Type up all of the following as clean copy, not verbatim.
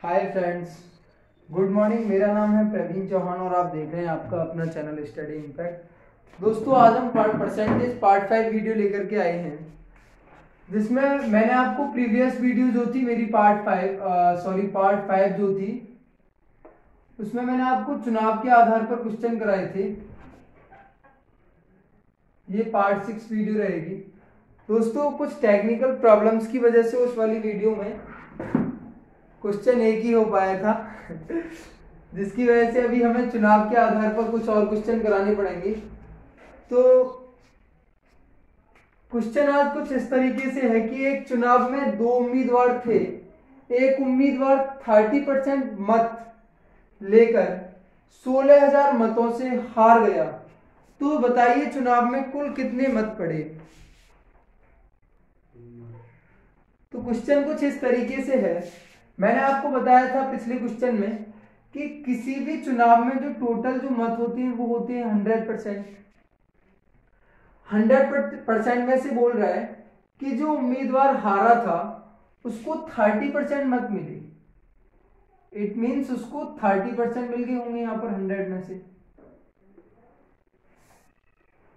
Hi friends, good morning. मेरा नाम है प्रवीण चौहान और आप देख रहे हैं आपका अपना चैनल स्टडी इम्पैक्ट। दोस्तों, आज हम परसेंटेज पार्ट 5 वीडियो लेकर के आए हैं, जिसमें मैंने आपको प्रीवियस वीडियो जो थी मेरी पार्ट 5 जो थी, उसमें मैंने आपको चुनाव के आधार पर क्वेश्चन कराए थे। ये पार्ट 6 वीडियो रहेगी। दोस्तों, कुछ टेक्निकल प्रॉब्लम्स की वजह से उस वाली वीडियो में क्वेश्चन एक ही हो पाया था जिसकी वजह से अभी हमें चुनाव के आधार पर कुछ और क्वेश्चन कराने पड़ेंगे। तो क्वेश्चन आज कुछ इस तरीके से है कि एक चुनाव में दो उम्मीदवार थे। एक उम्मीदवार 30% मत लेकर 16,000 मतों से हार गया। तो बताइए चुनाव में कुल कितने मत पड़े। तो क्वेश्चन कुछ इस तरीके से है। मैंने आपको बताया था पिछले क्वेश्चन में कि किसी भी चुनाव में जो टोटल जो मत होते हैं वो होते हैं 100%। 100% में से बोल रहा है कि जो उम्मीदवार हारा था उसको 30% मत मिले। इट मीन्स उसको 30% मिल गए होंगे यहाँ पर 100 में से।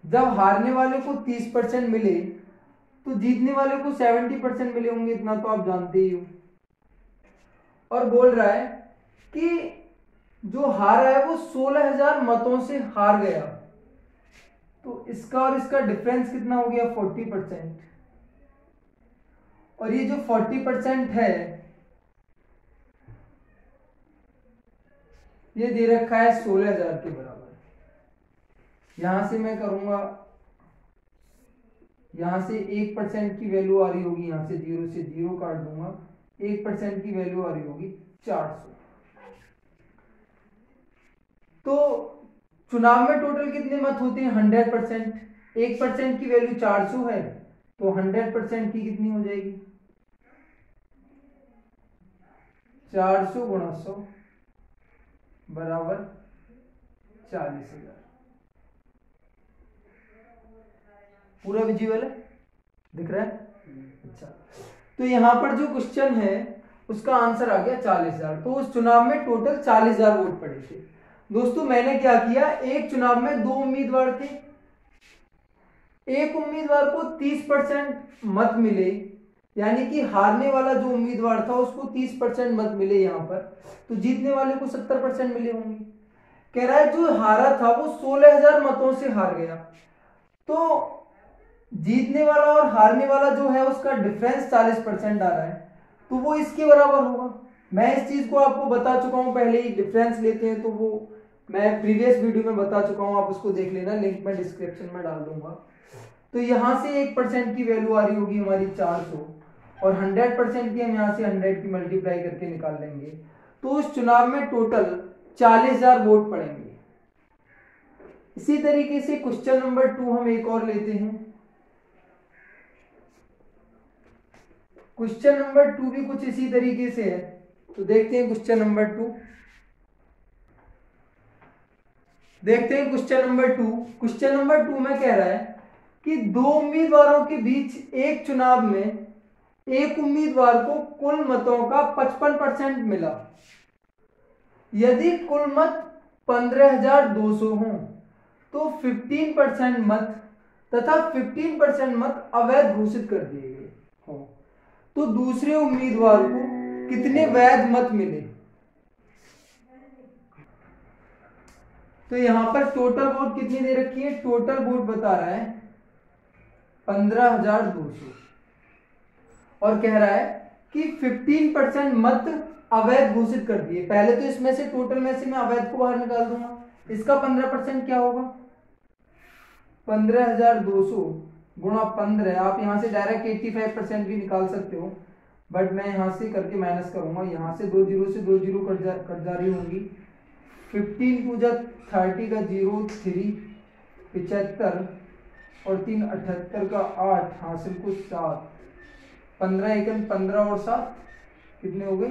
जब हारने वाले को 30% मिले तो जीतने वाले को 70% मिले होंगे, इतना तो आप जानते ही हो। और बोल रहा है कि जो हारा है वो 16,000 मतों से हार गया। तो इसका और इसका डिफरेंस कितना हो गया? 40%। और ये जो 40% है ये दे रखा है 16,000 के बराबर। यहां से मैं करूंगा, यहां से 1% की वैल्यू आ रही होगी, यहां से 0 से 0 काट दूंगा। 1% की वैल्यू आ रही होगी 400। तो चुनाव में टोटल कितने मत होते हैं? 100%। 1% की वैल्यू 400 है, तो 100% की कितनी हो जाएगी? 400 गुणा 100 बराबर 40,000। पूरा विजुअल है, दिख रहा है? अच्छा, तो यहां पर जो क्वेश्चन है उसका आंसर आ गया 40,000। तो उस चुनाव में टोटल 40,000 वोट पड़े थे। दोस्तों, मैंने क्या किया, एक चुनाव में दो उम्मीदवार थे। एक उम्मीदवार को 30% मत मिले, यानी कि हारने वाला जो उम्मीदवार था उसको 30% मत मिले यहाँ पर, तो जीतने वाले को 70% मिले होंगे। कह रहा है जो हारा था वो 16,000 मतों से हार गया। तो जीतने वाला और हारने वाला जो है उसका डिफरेंस 40% आ रहा है, तो वो इसके बराबर होगा। मैं इस चीज को आपको बता चुका हूं पहले ही। डिफरेंस लेते हैं तो वो मैं प्रीवियस वीडियो में बता चुका हूं, आप उसको देख लेना, लिंक मैं डिस्क्रिप्शन में डाल दूंगा। तो यहां से 1% की वैल्यू आ रही होगी हमारी 400, और 100% की हम यहां से 100 की मल्टीप्लाई करके निकाल लेंगे। तो उस चुनाव में टोटल 40,000 वोट पड़ेंगे। इसी तरीके से क्वेश्चन नंबर 2 हम एक और लेते हैं। क्वेश्चन नंबर 2 भी कुछ इसी तरीके से है, तो देखते हैं क्वेश्चन नंबर 2। देखते हैं क्वेश्चन नंबर 2। क्वेश्चन नंबर 2 में कह रहा है कि दो उम्मीदवारों के बीच एक चुनाव में एक उम्मीदवार को कुल मतों का 55% मिला। यदि कुल मत 15,200 हो तो 15% मत तथा 15% मत अवैध घोषित कर दिए गए हो, तो दूसरे उम्मीदवार को कितने वैध मत मिले? तो यहां पर टोटल वोट कितनी दे रखी है? टोटल वोट बता रहा है 15,200, और कह रहा है कि 15% मत अवैध घोषित कर दिए। पहले तो इसमें से टोटल में से मैं अवैध को बाहर निकाल दूंगा। इसका 15% क्या होगा? 15,200 गुणा 15। आप यहां से डायरेक्ट 85% भी निकाल सकते हो, बट मैं यहां से करके माइनस करूंगा। यहां से 2 जीरो से 2 जीरो कट जा रही होंगी। 15 टू जा 30 का 0 3 75 और 3 78 का 8 हासिल को 7 15 एकम 15 और 7 कितने हो गए?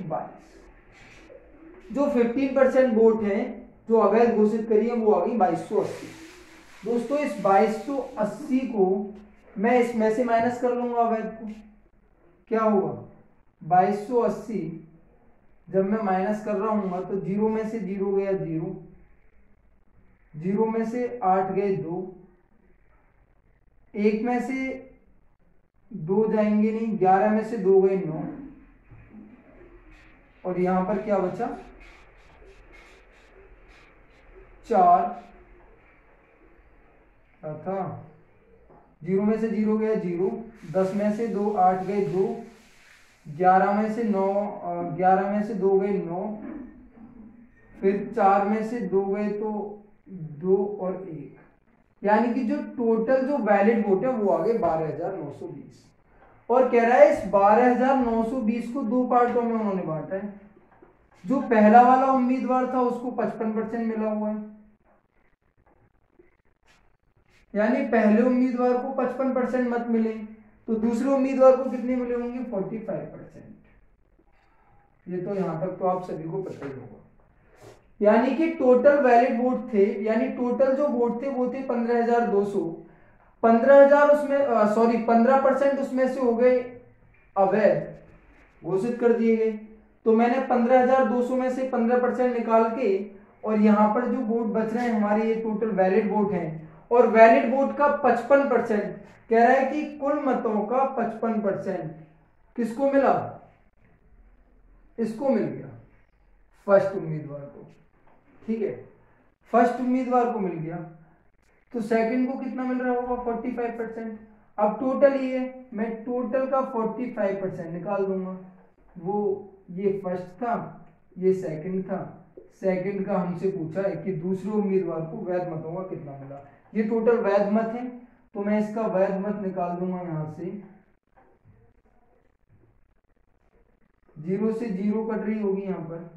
22। जो 15% वोट है जो अवैध घोषित करी है वो आ गई 2280। दोस्तों, इस 2280 को मैं इसमें से माइनस कर लूंगा अवैध को। क्या होगा? 2280 जब मैं माइनस कर रहा हूँ तो 0 में से 0 गया 0, 0 में से 8 गए 2, 1 में से 2 जाएंगे नहीं, 11 में से 2 गए 9, और यहां पर क्या बचा 4 क्या था, 0 में से 0 गया 0, 10 में से 2 8 गए 2, 11 में से 9 11 में से 2 गए 9, फिर 4 में से 2 गए तो 2 और 1, यानी कि जो टोटल जो वैलिड वोट है वो आ गए 12,920। और कह रहा है इस 12,920 को दो पार्टों में उन्होंने बांटा है। जो पहला वाला उम्मीदवार था उसको 55% मिला हुआ है, यानी पहले उम्मीदवार को 55% मत मिले, तो दूसरे उम्मीदवार को कितने मिले होंगे 45%। ये तो यहां तक तो आप सभी को पता ही होगा। यानी कि टोटल वैलिड वोट थे, यानी टोटल जो वोट थे वो थे 15,200, 15,000 उसमें सॉरी 15% उसमें से हो गए अवैध घोषित कर दिए गए। तो मैंने 15,200 में से 15% निकाल के, और यहां पर जो वोट बच रहे हैं हमारे ये टोटल वैलिड वोट हैं, और वैलिड वोट का 55% कह रहा है कि कुल मतों का 55% किसको मिला, इसको मिल गया फर्स्ट उम्मीदवार को। ठीक है, फर्स्ट उम्मीदवार को मिल गया, तो सेकंड को कितना मिल रहा होगा 45%। अब टोटल ये मैं टोटल का 45% निकाल दूंगा, वो ये फर्स्ट था ये सेकंड था, सेकंड का हमसे पूछा है कि दूसरे उम्मीदवार को वैध मतों का कितना मिला। ये टोटल वैध मत है, तो मैं इसका वैध मत निकाल दूंगा यहां से, 0 से 0 कट रही होगी यहाँ पर,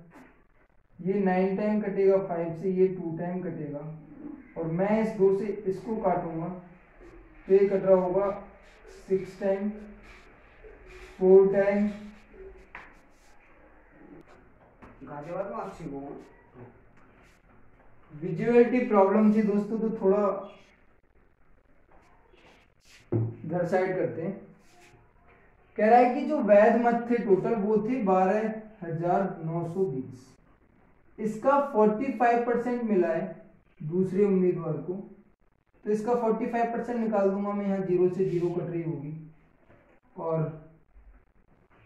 ये 9 टाइम कटेगा 5 से, ये 2 टाइम कटेगा, और मैं इस 2 से इसको काटूंगा तो ये कट रहा होगा 6 टाइम, 4 टाइम। विजुअलिटी प्रॉब्लम थी दोस्तों, तो थोड़ा घर साइड करते हैं। कह रहा है कि जो वैध मत थे टोटल वो थे 12,920, इसका 45% मिला है दूसरे उम्मीदवार को, तो इसका 45% निकाल दूंगा मैं, यहाँ 0 से 0 कट रही होगी, और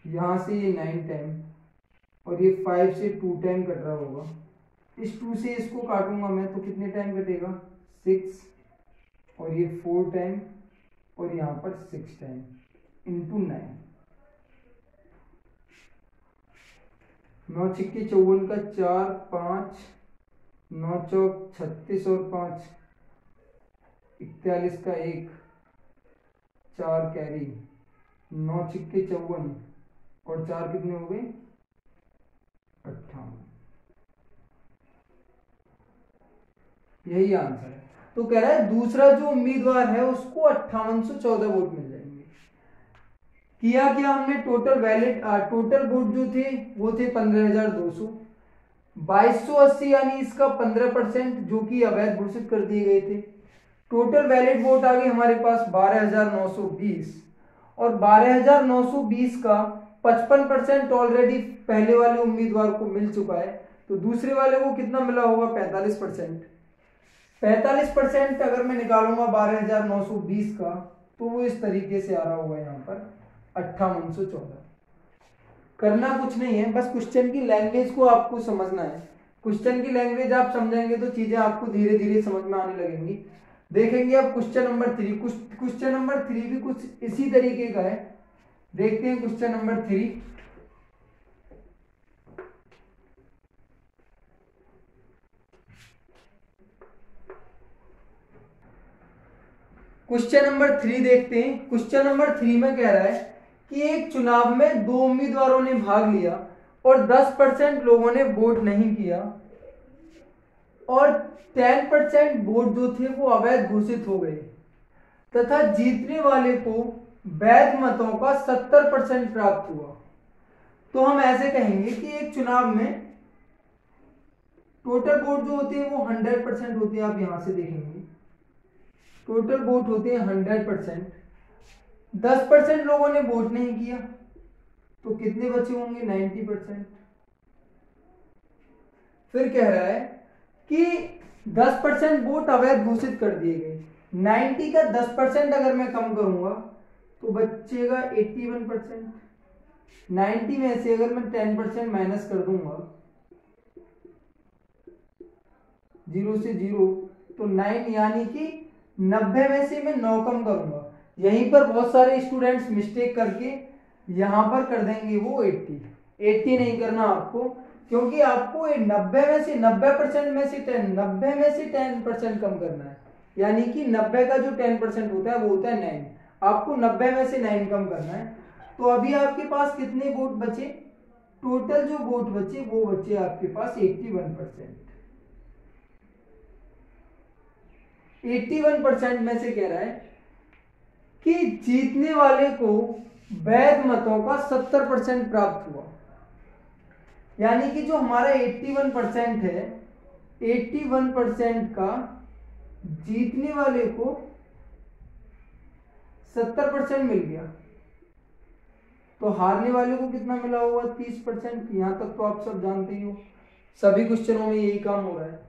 यहाँ से ये 9 टाइम, और ये 5 से 2 टाइम कट रहा होगा, इस 2 से इसको काटूंगा मैं तो कितने टाइम कटेगा 6, और ये 4 टाइम, और यहाँ पर 6 टाइम इंटू 9, 9 छिक्के 54 का 4 5, 9 चौक 36 और 5 41 का 1, 4 कैरी, 9 छिक्के 54 और 4 कितने हो गए 58, यही आंसर है। तो कह रहा है दूसरा जो उम्मीदवार है उसको 5814 वोट मिल जाएंगे। किया क्या हमने, टोटल वैलिड टोटल वोट जो थे वो थे 15,200, 2280 यानी इसका 15% जो कि अवैध घोषित कर दिए गए थे। टोटल वैलिड वोट आ गए हमारे पास 12,920, और 12,920 का 55% ऑलरेडी पहले वाले उम्मीदवार को मिल चुका है, तो दूसरे वाले को कितना मिला होगा 45%। 45% अगर मैं निकालूंगा 12,920 का, तो वो इस तरीके से आ रहा होगा यहाँ पर 5814। करना कुछ नहीं है, बस क्वेश्चन की लैंग्वेज को आपको समझना है। क्वेश्चन की लैंग्वेज आप समझेंगे तो चीजें आपको धीरे धीरे समझ में आने लगेंगी। देखेंगे अब क्वेश्चन नंबर 3, क्वेश्चन नंबर 3 भी कुछ इसी तरीके का है। देखते हैं क्वेश्चन नंबर 3। क्वेश्चन नंबर 3 देखते हैं। क्वेश्चन नंबर 3 में कह रहा है कि एक चुनाव में 2 उम्मीदवारों ने भाग लिया और 10% लोगों ने वोट नहीं किया, और 10% वोट जो थे वो अवैध घोषित हो गए, तथा जीतने वाले को वैध मतों का 70% प्राप्त हुआ। तो हम ऐसे कहेंगे कि एक चुनाव में टोटल वोट जो होते हैं वो 100% होते हैं। आप यहां से देखेंगे टोटल वोट होते हैं 100%, 10% लोगों ने वोट नहीं किया, तो कितने बचे होंगे 90%। फिर कह रहा है कि 10% वोट अवैध घोषित कर दिए गए। 90 का 10% अगर मैं कम करूंगा तो बचेगा 81%। 90 में से अगर मैं 10% माइनस कर दूंगा 0 से 0 तो 9, यानी कि 90 में से मैं 9 कम करूंगा। यहीं पर बहुत सारे स्टूडेंट्स मिस्टेक करके यहां पर कर देंगे वो 80 नहीं करना आपको, क्योंकि आपको 90 में से 90% में से 90 में से 10% कम करना है, यानी कि 90 का जो 10% होता है वो होता है 9। आपको 90 में से 9 कम करना है। तो अभी आपके पास कितने वोट बचे? टोटल जो वोट बचे वो बचे आपके पास 81%। 81% में से कह रहा है कि जीतने वाले को वैध मतों का 70% प्राप्त हुआ, यानी कि जो हमारा 81% है, 81% का जीतने वाले को 70% मिल गया। तो हारने वाले को कितना मिला होगा? 30%। यहां तक तो आप सब जानते ही हो, सभी क्वेश्चनों में यही काम हो रहा है।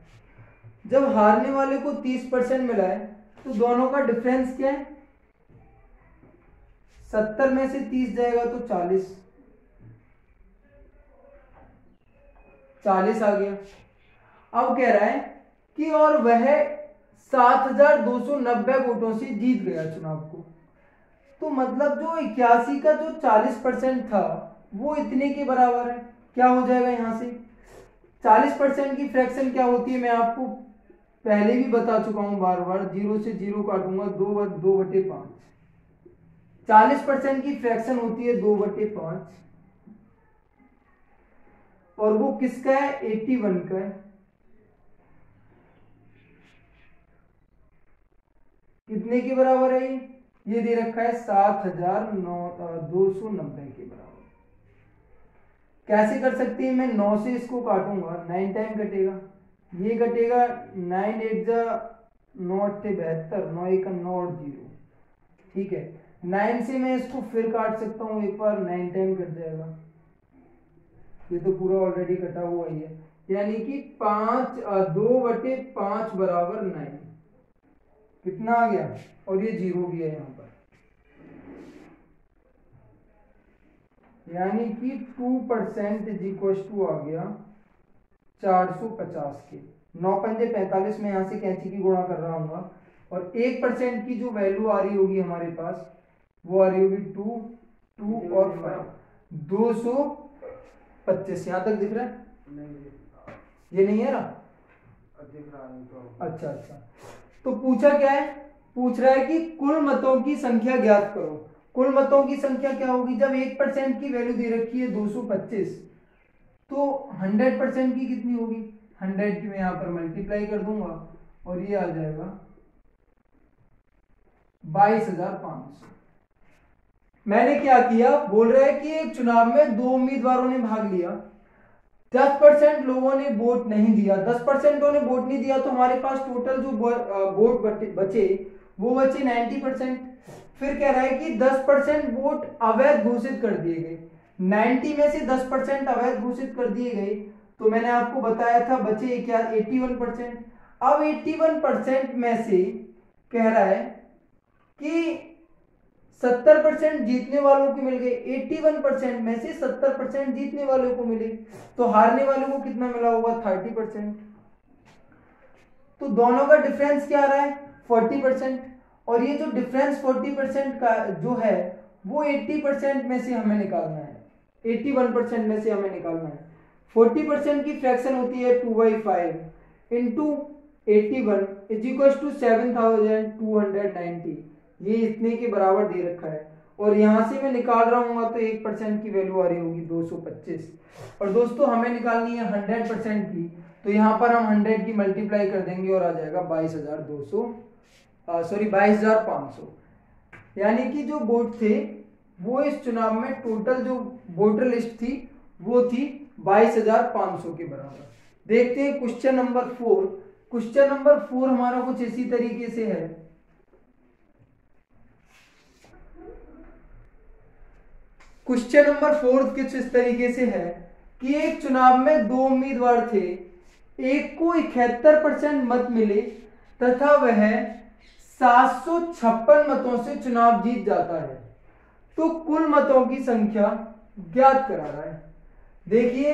जब हारने वाले को 30% मिला है तो दोनों का डिफरेंस क्या है? 70 में से 30 जाएगा तो 40 आ गया। अब कह रहा है कि और वह 7290 वोटों से जीत गया चुनाव को। तो मतलब जो 81 का जो 40% था वो इतने के बराबर है। क्या हो जाएगा यहां से? 40% की फ्रैक्शन क्या होती है मैं आपको पहले भी बता चुका हूं बार बार। 0 से 0 काटूंगा 2/5। 40% की फ्रैक्शन होती है 2/5, और वो किसका है? 81 का है। कितने के बराबर है ये दे रखा है 7290 के बराबर। कैसे कर सकते हैं? मैं 9 से इसको काटूंगा, 9 टाइम कटेगा, ये कटेगा 9 8 जा 9 8 72, 9 1 9 और 0। ठीक है, 9 से मैं इसको फिर काट सकता हूं एक बार, 9 टाइम कट जाएगा। ये तो पूरा ऑलरेडी कटा हुआ ही है, यानी कि 2/5 बराबर 9। कितना आ गया? और ये 0 भी है यहां पर, यानी कि 2% इज इक्वल टू आ गया 450 के। 9 पंजे 45 में यहां से कैंची की गुणा कर रहा हूँ, और 1% की जो वैल्यू आ रही होगी हमारे पास वो आ रही होगी 2, 2 और 5, 225। यहां तक दिख रहा है? ये नहीं है ना? दिख रहा है तो। अच्छा, तो पूछा क्या है? पूछ रहा है कि कुल मतों की संख्या ज्ञात करो। कुल मतों की संख्या क्या होगी? जब 1% की वैल्यू दे रखी है 225, तो 100% की कितनी होगी? 100 की मैं यहां पर मल्टीप्लाई कर दूंगा और ये आ जाएगा 22,500। मैंने क्या किया? बोल रहा है कि एक चुनाव में 2 उम्मीदवारों ने भाग लिया, 10% लोगों ने वोट नहीं दिया। 10% ने वोट नहीं दिया तो हमारे पास टोटल जो वोट बचे वो बचे 90%। फिर कह रहा है कि 10% वोट अवैध घोषित कर दिए गए। 90 में से 10% अवैध घोषित कर दिए गए, तो मैंने आपको बताया था बचे क्या? 81%। अब 81% में से कह रहा है कि 70% जीतने वालों को मिल गए। 81% में से 70% जीतने वालों को मिले, तो हारने वालों को कितना मिला होगा? 30%। तो दोनों का डिफरेंस क्या आ रहा है? 40%। और ये जो डिफरेंस 40% का जो है वो 80% में से हमें निकालना है, 81% में से हमें निकालना है। 40% की फ्रैक्शन होती है 2/5 इंटू 81 इज इक्वल टू 7290। ये इतने के बराबर दे रखा है, और यहां से मैं निकाल रहा हूँ तो 1% की वैल्यू आ रही होगी 225। और दोस्तों हमें निकालनी है 100% की, तो यहां पर हम 100 की मल्टीप्लाई कर देंगे और आ जाएगा 22,500। यानी कि जो वोट थे वो इस चुनाव में टोटल जो वोटर लिस्ट थी वो थी 22,500 के बराबर। देखते हैं क्वेश्चन नंबर 4। क्वेश्चन नंबर 4 हमारा कुछ इसी तरीके से है। क्वेश्चन नंबर 4 कुछ इस तरीके से है कि एक चुनाव में 2 उम्मीदवार थे, एक को 71% मत मिले तथा वह 756 मतों से चुनाव जीत जाता है तो कुल मतों की संख्या ज्ञात करा रहा है। देखिए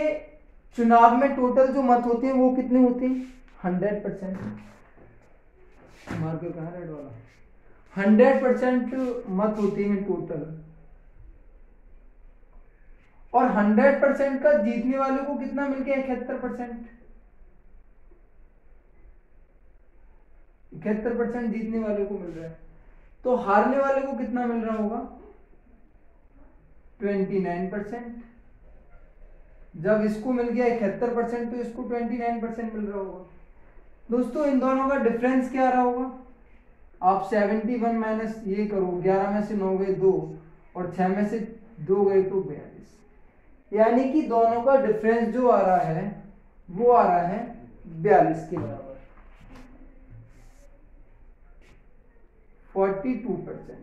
चुनाव में टोटल जो मत होते हैं वो कितने होते हैं 100%। मार्कर कहाँ रेड वाला 100% मत होते हैं टोटल, और 100% का जीतने वाले को कितना मिल गया 71%। 71% जीतने वाले को मिल रहा है तो हारने वाले को कितना मिल रहा होगा 29%। जब इसको मिल गया 71% तो इसको 29% मिल रहा होगा। दोस्तों इन दोनों का डिफरेंस क्या रहा होगा, आप 71 माइनस ये करो, 11 में से 9 गए 2 और 6 में से 2 गए तो 42, यानी कि दोनों का डिफरेंस जो आ रहा है वो आ रहा है 42 के बराबर 42%,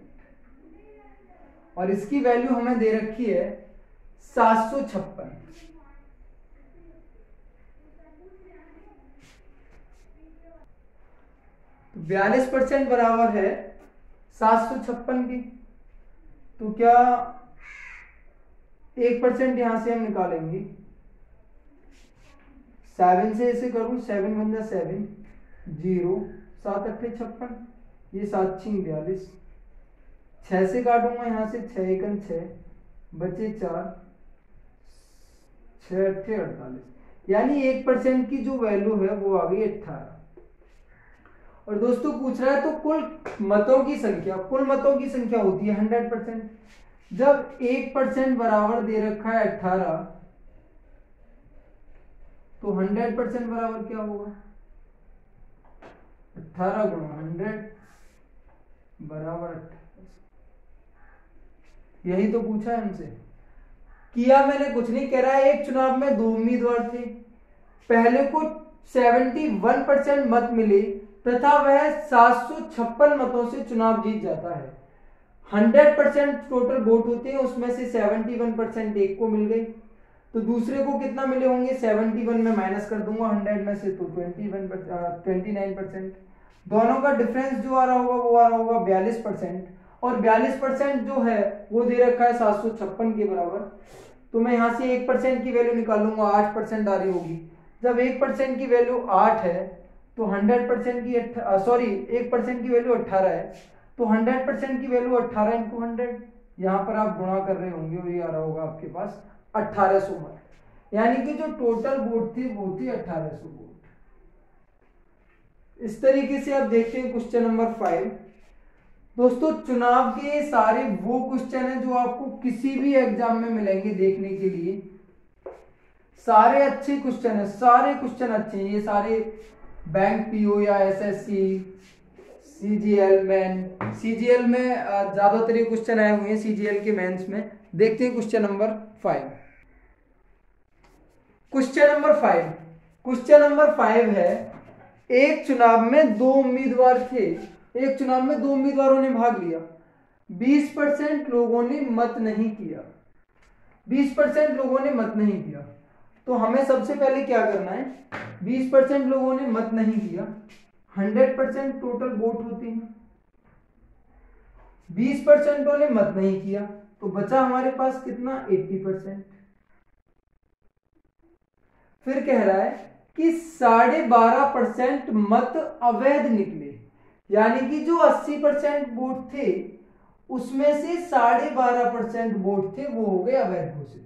और इसकी वैल्यू हमें दे रखी है 756। तो 42% बराबर है 756 की, तो क्या 1% यहां से हम निकालेंगे, 7 से ऐसे करूं, 7 × 7 0, 7 × 8 56, ये 7 × 42, 6 से काटूंगा यहां से, 6 × 1 6 बचे 4, 6 × 8 48, यानी 1% की जो वैल्यू है वो आ गई 18। और दोस्तों पूछ रहा है तो कुल मतों की संख्या, कुल मतों की संख्या होती है 100%। जब 1% बराबर दे रखा है 18 तो 100% बराबर क्या होगा 18 × 100 बराबर 18। यही तो पूछा है हमसे, किया मैंने कुछ नहीं, कह रहा है एक चुनाव में 2 उम्मीदवार थे, पहले को 71% मत मिले तथा वह 756 मतों से चुनाव जीत जाता है। 100% टोटल वोट होते हैं, उसमें से 71% एक को मिल गई, तो दूसरे को कितना मिले होंगे 71 में माइनस कर दूंगा 100 में से, तो 29%। दोनों का डिफरेंस जो आ रहा होगा वो आ रहा होगा 42%, और 42% जो है वो दे रखा है 756 के बराबर। तो मैं यहां से 1% की वैल्यू निकालूंगा, 8% आ रही होगी। जब 1% की वैल्यू 8 है तो 100% की 1% की वैल्यू 18 है, तो 100% की वैल्यू 18 × 100, यहां पर आप गुणा कर रहे होंगे और ये आ रहा होगा आपके पास 1800 मत, यानी कि जो टोटल वोट थी वो थी 1800 वोट। इस तरीके से आप देखते हैं क्वेश्चन नंबर 5। दोस्तों चुनाव के सारे वो क्वेश्चन है जो आपको किसी भी एग्जाम में मिलेंगे देखने के लिए, सारे अच्छे क्वेश्चन है, सारे क्वेश्चन अच्छे हैं, ये सारे बैंक पीओ या एसएससी सीजीएल में ज्यादातर ये क्वेश्चन आए हुए हैं, सीजीएल के मेंस में। देखते हैं क्वेश्चन नंबर 5। क्वेश्चन नंबर 5 है, एक चुनाव में 2 उम्मीदवार थे, एक चुनाव में 2 उम्मीदवारों ने भाग लिया, 20% लोगों ने मत नहीं किया, 20% लोगों ने मत नहीं किया, तो हमें सबसे पहले क्या करना है, 20% लोगों ने मत नहीं किया, 100% टोटल वोट होते हैं, 20% ने मत नहीं किया, तो बचा हमारे पास कितना 80%। फिर कह रहा है कि 12.5% मत अवैध निकले, यानी कि जो 80% वोट थे उसमें से 12.5% वोट थे वो हो गए अवैध घोषित,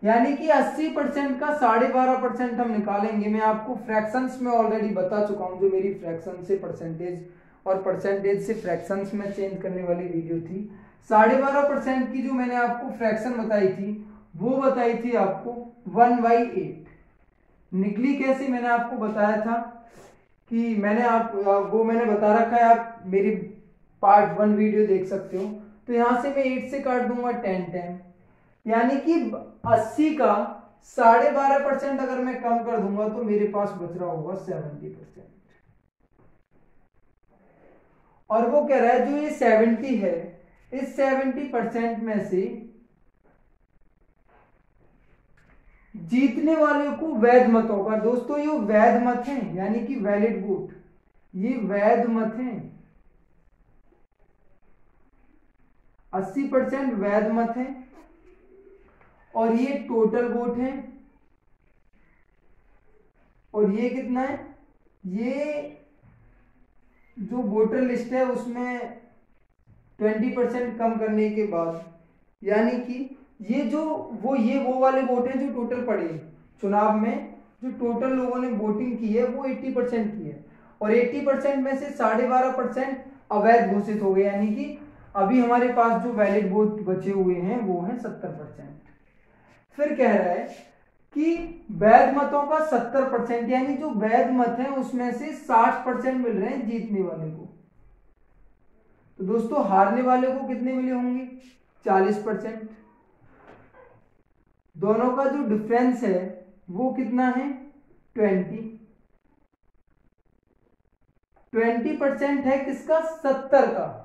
यानी कि 80% का 12.5% हम निकालेंगे। मैं आपको फ्रैक्शंस में ऑलरेडी बता चुका हूं, जो मेरी फ्रैक्शन से परसेंटेज और परसेंटेज से फ्रैक्शंस में चेंज करने वाली वीडियो थी। 12.5% की जो मैंने आपको फ्रैक्शन बताई थी वो बताई थी आपको 1/8। निकली कैसे मैंने आपको बताया था कि मैंने बता रखा है, आप मेरी पार्ट 1 वीडियो देख सकते हो। तो यहां से मैं 8 से काट दूंगा 10, यानी कि 80 का 12.5% अगर मैं कम कर दूंगा तो मेरे पास बच रहा होगा 70%। और वो कह रहा है जो ये 70 है, इस 70% में से जीतने वाले को वैध मतों का, दोस्तों ये वैध मत हैं यानी कि वैलिड वोट, ये वैध मत हैं, 80% वैध मत हैं, और ये टोटल वोट है, और ये कितना है, ये जो वोटर लिस्ट है उसमें 20% कम करने के बाद, यानी कि ये जो वो वाले वोट हैं जो टोटल पड़े चुनाव में, जो टोटल लोगों ने वोटिंग की है वो 80% की है, और 80% में से 12.5% अवैध घोषित हो गए, यानी कि अभी हमारे पास जो वैलिड वोट बचे हुए हैं वो है 70%। फिर कह रहा है कि वैध मतों का 70%, यानी जो वैध मत हैं उसमें से 60% मिल रहे हैं जीतने वाले को। तो दोस्तों हारने वाले को कितने मिले होंगे, 40%। दोनों का जो डिफरेंस है वो कितना है, 20% है किसका, 70 का।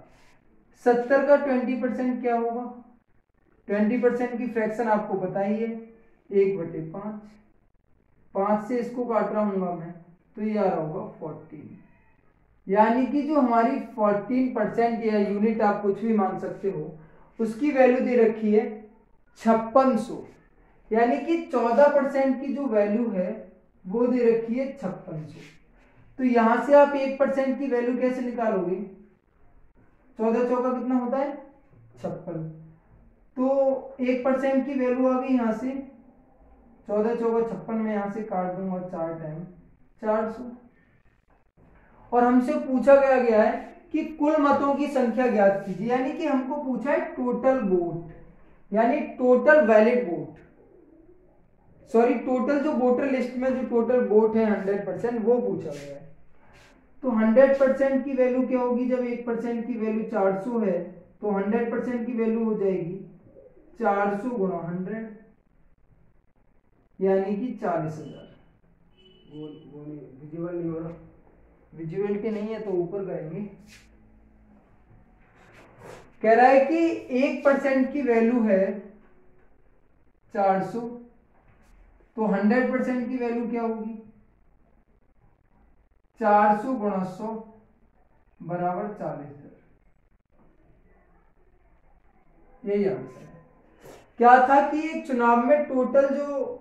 70 का 20% क्या होगा, 20% की फ्रैक्शन आपको पता ही है, 1/5। 5 से इसको काट रहा हूंगा मैं, तो ये आ रहा होगा 14, यानी कि जो हमारी 14% या यूनिट आप कुछ भी मान सकते हो, उसकी वैल्यू दे रखी है 5600, यानी कि 14% की जो वैल्यू है वो दे रखी है 5600। तो यहां से आप 1% की वैल्यू कैसे निकालोगे, 14 चौका कितना होता है, 56, तो 1% की वैल्यू आ गई यहां से 14 चौका 56 में यहां से काट दूंगा 4 टाइम 400। और हमसे पूछा गया है कि कुल मतों की संख्या ज्ञात कीजिए, यानी कि हमको पूछा है टोटल वोट, यानी total valid vote, sorry total जो वोटर लिस्ट में जो टोटल वोट है 100% वो पूछा गया है। तो 100% की वैल्यू क्या होगी, जब 1% की वैल्यू 400 है तो 100% की वैल्यू हो जाएगी 400 गुणा 100, यानी कि 40,000। वो विजुअल नहीं हो रहा, विजुअल के नहीं है तो ऊपर करेंगे। कह रहा है कि 1% की वैल्यू है 400, तो 100% की वैल्यू क्या होगी, 400 गुणा 100 बराबर 40,000। यही आंसर है। क्या था कि एक चुनाव में टोटल जो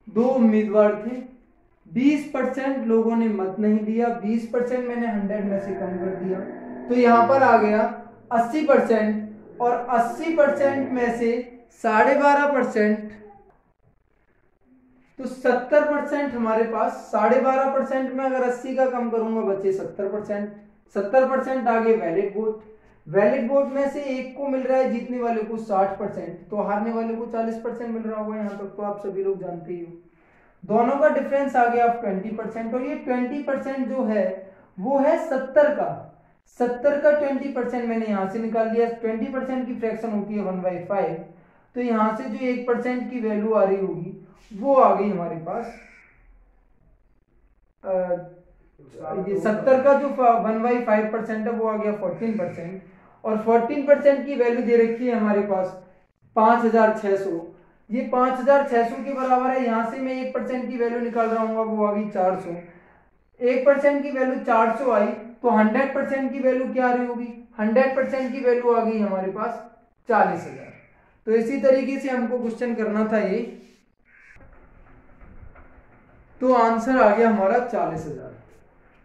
2 उम्मीदवार थे, 20% लोगों ने मत नहीं दिया, 20% मैंने 100 में से कम कर दिया, तो यहां पर आ गया 80%, और 80% में से 12.5%, तो 70% हमारे पास, 12.5% में अगर 80 का कम करूंगा बचे 70%, 70% आगे वैलिड वोट, वैलिड वोट में से एक को मिल रहा है जीतने वाले को 60%, तो हारने वाले को 40% मिल रहा होगा, यहां तक तो आप सभी लोग जानते ही हो। दोनों का डिफरेंस आ गया 20%, और ये 20% जो है वो है 70 का, 70 का 20% मैंने यहां से निकाल लिया, 20% की फ्रैक्शन होती है 1/5, तो यहां से जो 1% की वैल्यू आ रही होगी वो आ गई हमारे पास, ये 70 का जो 1/5% है वो आ गया 14%, और 14% की वैल्यू दे रखी है हमारे पास 5,600, ये 5,600 के बराबर है, यहां से मैं 1% की वैल्यू निकाल रहा हूँ, वो आ गई 400, 1% की वैल्यू 400 आई, तो 100% की वैल्यू क्या आ रही होगी, 100% की वैल्यू आ गई हमारे पास 40,000। तो इसी तरीके से हमको क्वेश्चन करना था ये, तो आंसर आ गया हमारा 40,000।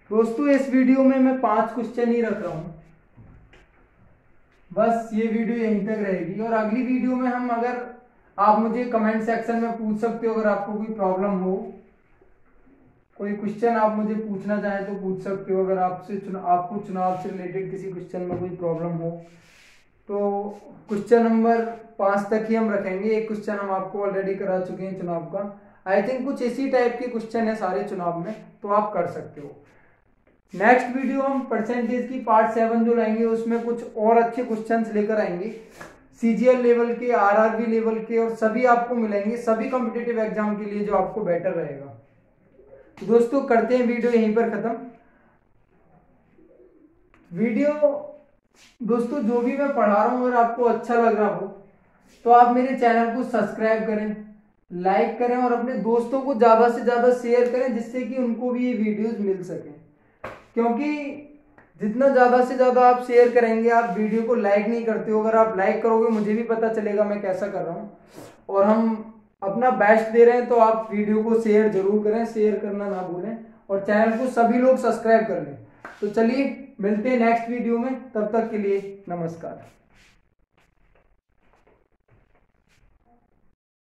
दोस्तों इस वीडियो में मैं 5 क्वेश्चन ही रख रहा हूं, बस ये वीडियो यहीं तक रहेगी, और अगली वीडियो में हम, अगर आप मुझे कमेंट सेक्शन में पूछ सकते हो, अगर आपको कोई प्रॉब्लम हो, कोई क्वेश्चन आप मुझे पूछना चाहें तो पूछ सकते हो, अगर आपको चुनाव से रिलेटेड किसी क्वेश्चन में कोई प्रॉब्लम हो, तो क्वेश्चन नंबर 5 तक ही हम रखेंगे। एक क्वेश्चन हम आपको ऑलरेडी करा चुके हैं चुनाव का, आई थिंक कुछ इसी टाइप के क्वेश्चन है सारे चुनाव में, तो आप कर सकते हो। नेक्स्ट वीडियो हम परसेंटेज की पार्ट 7 जो लाएंगे उसमें कुछ और अच्छे क्वेश्चंस लेकर आएंगे, सीजीएल लेवल के, आरआरबी लेवल के, और सभी आपको मिलेंगे सभी कॉम्पिटिटिव एग्जाम के लिए जो आपको बेटर रहेगा। तो दोस्तों करते हैं वीडियो यहीं पर खत्म। वीडियो दोस्तों जो भी मैं पढ़ा रहा हूं अगर आपको अच्छा लग रहा हो तो आप मेरे चैनल को सब्सक्राइब करें, लाइक करें और अपने दोस्तों को ज्यादा से ज्यादा शेयर करें, जिससे कि उनको भी ये वीडियोस मिल सके। क्योंकि जितना ज्यादा से ज्यादा आप शेयर करेंगे, आप वीडियो को लाइक नहीं करते हो, अगर आप लाइक करोगे मुझे भी पता चलेगा मैं कैसा कर रहा हूँ, और हम अपना बेस्ट दे रहे हैं। तो आप वीडियो को शेयर जरूर करें, शेयर करना ना भूलें, और चैनल को सभी लोग सब्सक्राइब कर लें। तो चलिए मिलते हैं नेक्स्ट वीडियो में, तब तक के लिए नमस्कार।